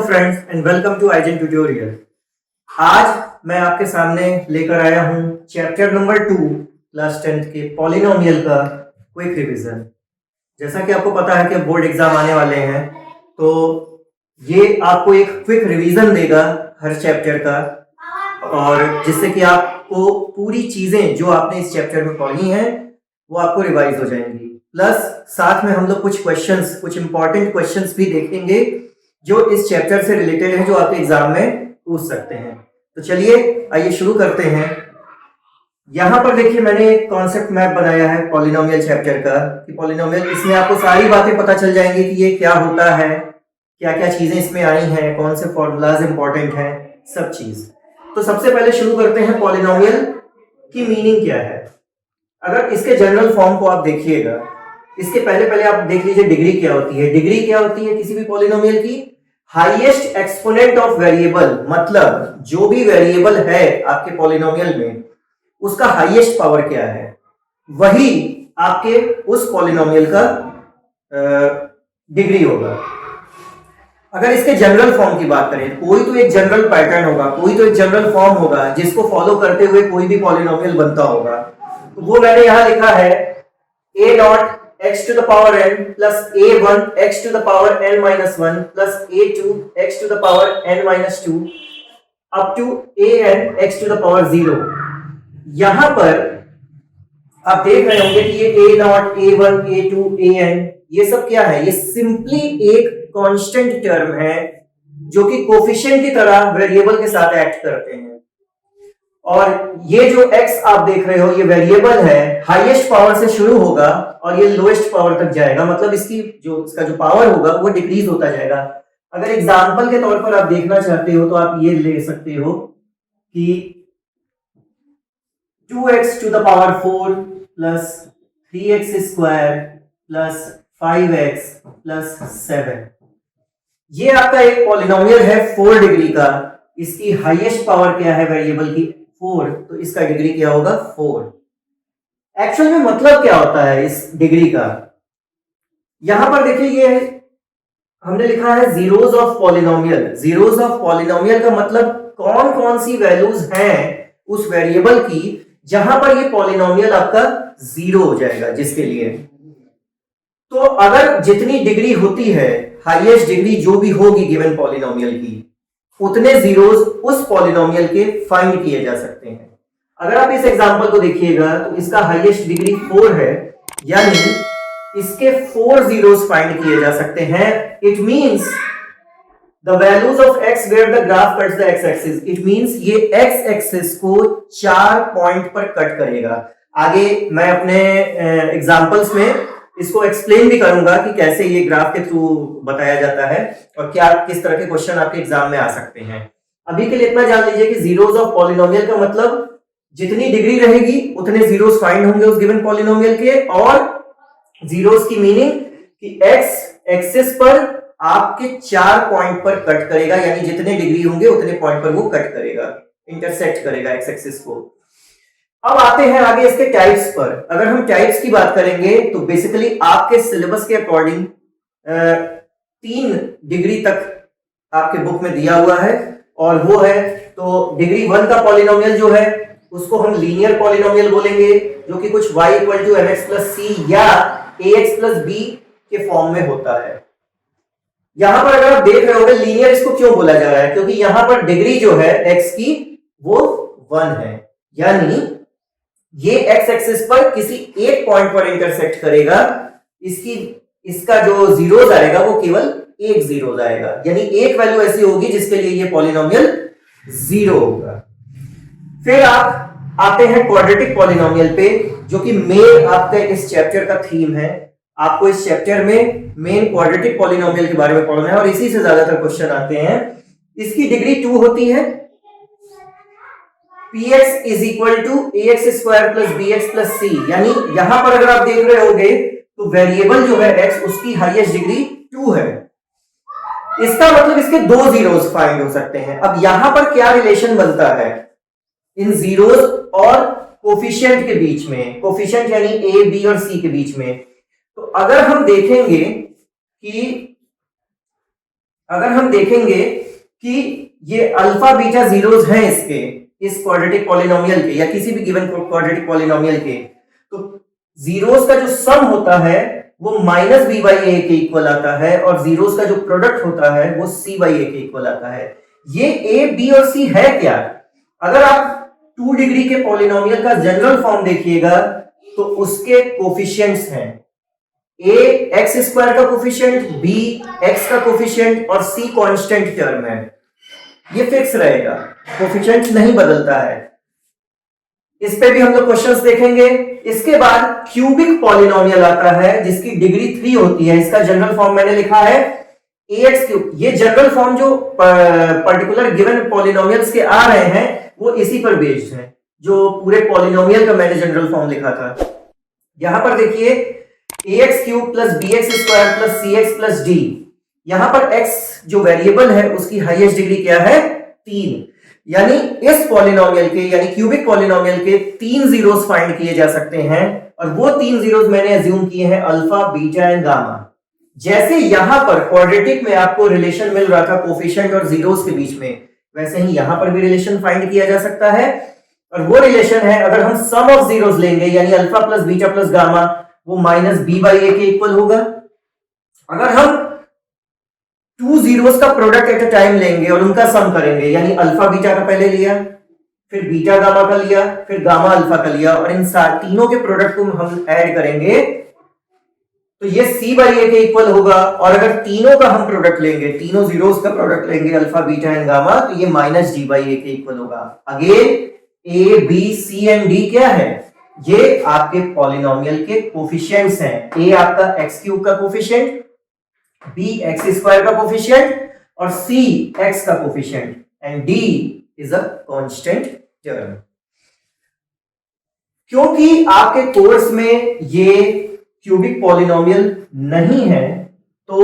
Friends and welcome to Eigen tutorial. आज मैं आपके सामने लेकर आया हूं चैप्टर नंबर 2 क्लास 10th के पॉलिनोमियल का क्विक रिवीजन। जैसा कि आपको पता है कि बोर्ड एग्जाम आने वाले हैं, तो ये आपको एक क्विक रिवीजन देगा हर चैप्टर का, और जिससे कि आपको पूरी चीजें जो आपने इस चैप्टर में पढ़ी हैं वो आपको रिवाइज हो जाएंगी। प्लस साथ में हम लोग कुछ इंपॉर्टेंट क्वेश्चंस भी देखेंगे जो इस चैप्टर से रिलेटेड है, जो आपके एग्जाम में पूछ सकते हैं। तो चलिए आइए शुरू करते हैं। यहाँ पर देखिए मैंने एक कॉन्सेप्ट मैप बनाया है पॉलिनोमियल चैप्टर का, कि पॉलिनोमियल, इसमें आपको सारी बातें पता चल जाएंगी कि ये क्या होता है, क्या क्या चीजें इसमें आई हैं, कौन से फॉर्मूलाज इंपॉर्टेंट हैं, सब चीज। तो सबसे पहले शुरू करते हैं पॉलिनोमियल की मीनिंग क्या है। अगर इसके जनरल फॉर्म को आप देखिएगा, इसके पहले आप देख लीजिए डिग्री क्या होती है। डिग्री क्या होती है किसी भी पॉलिनोमियल की? हाईएस्ट एक्सपोनेंट ऑफ वेरिएबल, मतलब जो भी वेरिएबल है आपके पॉलिनोमियल में उसका हाईएस्ट पावर क्या है, वही आपके उस पॉलिनोमियल का डिग्री होगा। अगर इसके जनरल फॉर्म की बात करें, कोई तो एक जनरल पैटर्न होगा, कोई तो एक जनरल फॉर्म होगा जिसको फॉलो करते हुए कोई भी पॉलिनोमियल बनता होगा। तो वो मैंने यहां लिखा है a not x to the power n plus a1 x to the power n minus 1 plus a2 x to the power n minus 2 up to an x to the power 0। यहां पर आप देख रहे होंगे कि ये a not, a1, a2, an, ये सब क्या है? ये सिंपली एक कांस्टेंट टर्म है जो कि कोफिशिएंट की तरह वेरिएबल के साथ एक्ट करते हैं। और ये जो x आप देख रहे हो, ये वेरिएबल है, हाईएस्ट पावर से शुरू होगा और ये लोएस्ट पावर तक जाएगा, मतलब इसका जो पावर होगा वो डिक्रीज होता जाएगा। अगर एग्जांपल के तौर पर आप देखना चाहते हो तो आप ये ले सकते हो कि 2x to the power 4 plus 3x square plus 5x plus 7, ये आपका एक पॉलिनोमियल है 4 डिग्री का। इसकी हाईएस्ट पावर क्या है वेरिएबल की? 4, तो इसका डिग्री क्या होगा? 4। एक्चुअल में मतलब क्या होता है इस डिग्री का? यहां पर देखिए ये हमने लिखा है zeros of polynomial. Zeros of polynomial का मतलब कौन कौन सी वैल्यूज हैं उस वेरिएबल की जहां पर ये पॉलिनोमियल आपका जीरो हो जाएगा, जिसके लिए तो अगर जितनी डिग्री होती है, हाईएस्ट डिग्री जो भी होगी गिवन पॉलिनोमियल की, उतने जीरोस उस पॉलिनोमियल के फाइंड किए जा सकते हैं। अगर आप इस एग्जांपल को देखिएगा तो इसका हाईएस्ट डिग्री 4 है, यानी इसके 4 जीरोस फाइंड किए जा सकते हैं। It means the values of x where the graph cuts the x axis. It means ये x एक्सिस को 4 पॉइंट पर कट करेगा। आगे मैं अपने एग्जांपल्स में इसको एक्सप्लेन भी करूंगा कि कैसे ये ग्राफ के थ्रू बताया जाता है और क्या किस तरह के क्वेश्चन आपके एग्जाम में आ सकते हैं। अभी के लिए इतना जान लीजिए कि जीरोस ऑफ पॉलिनोमियल का मतलब जितनी डिग्री रहेगी उतने जीरोस फाइंड होंगे उस गिवन पॉलिनोमियल के। और जीरोस की मीनिंग कि एक्स एक्सिस पर आपके 4 पॉइंट पर कट करेगा, यानी जितने डिग्री होंगे उतने पॉइंट पर वो कट करेगा, इंटरसेक्ट करेगा एक्स एक्सिस को। अब आते हैं आगे इसके टाइप्स पर। अगर हम टाइप्स की बात करेंगे तो बेसिकली आपके सिलेबस के अकॉर्डिंग 3 डिग्री तक आपके बुक में दिया हुआ है, और वो है तो डिग्री 1 का पॉलिनोमियल जो है उसको हम लीनियर पॉलिनोमियल बोलेंगे, जो कि कुछ y equal to mx plus c या ax प्लस b के फॉर्म में होता है। यहां पर अगर आप देख रहे होंगे लीनियर इसको क्यों बोला जा रहा है, क्योंकि यहां पर डिग्री जो है x की वो 1 है, यानी ये x एक्सिस पर किसी एक पॉइंट पर इंटरसेक्ट करेगा। इसका जो जीरोस आएगा वो केवल एक जीरोस आएगा, यानी एक वैल्यू ऐसी होगी जिसके लिए ये पॉलिनोमियल 0 होगा। फिर आप आते हैं क्वाड्रेटिक पॉलिनोमियल पे, जो कि मेन आपका इस चैप्टर का थीम है। आपको इस चैप्टर में मेन क्वाड्रेटिक पॉलिनोमियल के बारे में पढ़ना है और इसी से ज्यादातर क्वेश्चन आते हैं। इसकी डिग्री 2 होती है। px is equal to ax square plus bx plus c, यानी यहां पर अगर आप देख रहे होगे तो वेरिएबल जो है x, उसकी हाईएस्ट डिग्री 2 है। इसका मतलब इसके 2 जीरोस फाइंड हो सकते हैं। अब यहां पर क्या रिलेशन बनता है इन जीरोस और कोफिशिएंट के बीच में, कोफिशिएंट यानी a, b और c के बीच में? तो अगर हम देखेंगे कि अगर हम देखेंगे कि ये अल्फा बीटा जीरोस हैं इसके, इस क्वाड्रेटिक पॉलिनोमियल के या किसी भी गिवन क्वाड्रेटिक पॉलिनोमियल के, तो जीरोस का जो सम होता है वो माइनस बी बाई ए के इक्वल आता है और जीरोस का जो प्रोडक्ट होता है वो सी बाई ए के इक्वल आता है। ये ए बी और सी है क्या? अगर आप 2 डिग्री के पॉलिनोमियल का जनरल फॉर्म देखिएगा तो उसके कोफिशिएंट्स हैं ए एक्स स्क्वायर का कोफिशिएंट, बी एक्स का कोफिशिएंट और सी कांस्टेंट टर्म है। ये फिक्स रहेगा, कोफिशिएंट नहीं बदलता है। इस पे भी हम लोग क्वेश्चंस देखेंगे। इसके बाद क्यूबिक पॉलिनोमियल आता है जिसकी डिग्री 3 होती है। इसका जनरल फॉर्म मैंने लिखा है ax क्यूब। ये जनरल फॉर्म जो पर्टिकुलर गिवन पॉलिनोमियल्स के आ रहे हैं वो इसी पर बेस्ड है, जो पूरे पॉलिनोमियल का मैंने जनरल फॉर्म लिखा था। यहां पर देखिए ax cube plus bx square plus cx plus d। यहां पर x जो वेरिएबल है उसकी हाईएस्ट डिग्री क्या है? 3। यानी इस पॉलिनोमियल के यानी क्यूबिक पॉलिनोमियल के 3 जीरोस फाइंड किए जा सकते हैं और वो 3 जीरोस मैंने अज्यूम किए हैं अल्फा बीटा एंड गामा। जैसे यहां पर क्वाड्रेटिक में आपको रिलेशन मिल रहा था कोफिशिएंट और जीरोस के बीच में, वैसे ही यहां पर भी रिलेशन फाइंड किया जा सकता है और वो रिलेशन है अगर हम सम ऑफ जीरोस लेंगे यानी alpha plus beta plus gamma वो माइनस बी बाई ए के इक्वल होगा। अगर हम 2 जीरोस का प्रोडक्ट एट अ टाइम लेंगे और उनका सम करेंगे यानी अल्फा बीटा का पहले लिया, फिर बीटा गामा का लिया, फिर गामा अल्फा का लिया और इन तीनों के प्रोडक्ट को हम ऐड करेंगे तो ये सी बाई ए के इक्वल होगा। और अगर तीनों का हम प्रोडक्ट लेंगे, तीनों जीरोस का प्रोडक्ट लेंगे अल्फा बीटा एंड गामा, तो ये माइनस डी बाई ए के इक्वल होगा। Again A B C and D क्या है? ये आपके पॉलिनोमियल के कोफिशिएंट्स हैं। ए आपका एक्स क्यूब का कोफिशिएंट, बी एक्स स्क्वायर का कोफिशिएंट और सी एक्स का coefficient and D is a constant term. क्योंकि आपके कोर्स में ये क्यूबिक पॉलिनोमियल नहीं है तो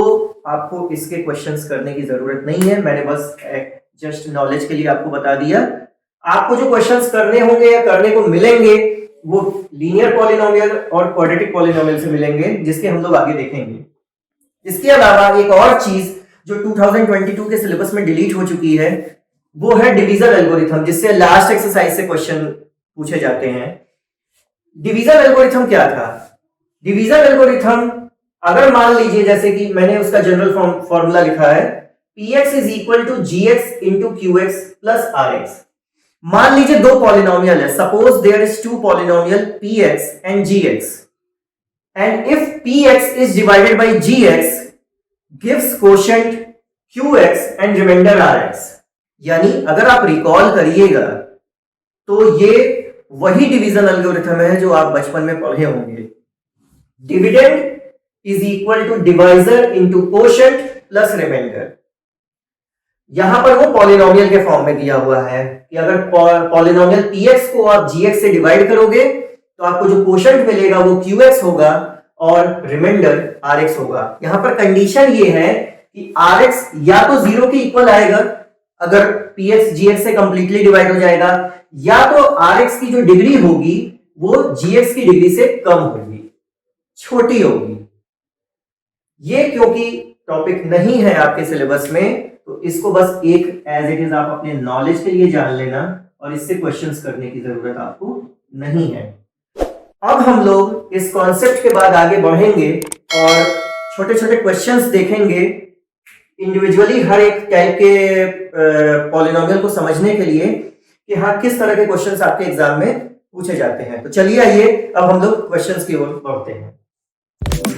आपको इसके क्वेश्चंस करने की जरूरत नहीं है। मैंने बस जस्ट नॉलेज के लिए आपको बता दिया। आपको जो क्वेश्चंस करने होंगे या करने को मिलेंगे वो लीनियर पॉलिनोमियल और क्वाड्रेटिक पॉलिनोमियल से मिलेंगे, जिसके हम लोग आगे देखेंगे। इसके अलावा एक और चीज जो 2022 के सिलेबस में डिलीट हो चुकी है वो है डिवीजन एल्गोरिथम, जिससे लास्ट एक्सरसाइज से क्वेश्चन पूछे जाते हैं। डिवीजन एल्गोरिथम क्या था? डिवीजन एल्गोरिथम अगर मान लीजिए जैसे कि मैंने उसका जनरल फॉर्मूला लिखा है px is equal to gx into qx plus rx। मान लीजिए दो पॉलिनोमियल है, suppose there is 2 polynomial px and gx and if px is divided by gx gives quotient qx and remainder rx। यानी अगर आप recall करिएगा तो ये वही डिवीजन एल्गोरिथम है जो आप बचपन में पढ़े होंगे। Dividend is equal to divisor into quotient plus remainder. यहां पर वो पॉलिनोमियल के फॉर्म में दिया हुआ है कि अगर पॉलिनोमियल px को आप gx से डिवाइड करोगे तो आपको जो कोशेंट मिलेगा वो qx होगा और रिमाइंडर rx होगा। यहां पर कंडीशन ये है कि rx या तो 0 के इक्वल आएगा अगर px gx से कंप्लीटली डिवाइड हो जाएगा, या तो rx की जो डिग्री होगी वो gx की डिग्री से कम होगी, छोटी होगी। ये क्योंकि टॉपिक नहीं है आपके सिलेबस में तो इसको बस एक एज इट इज आप अपने नॉलेज के लिए जान लेना और इससे क्वेश्चंस करने की जरूरत आपको नहीं है। अब हम लोग इस कॉन्सेप्ट के बाद आगे बढ़ेंगे और छोटे छोटे क्वेश्चंस देखेंगे इंडिविजुअली हर एक टाइप के पॉलिनोमियल को समझने के लिए कि हाँ किस तरह के क्वेश्चंस आपके एग्जाम में पूछे जाते हैं। तो चलिए आइए अब हम लोग क्वेश्चंस की ओर बढ़ते हैं।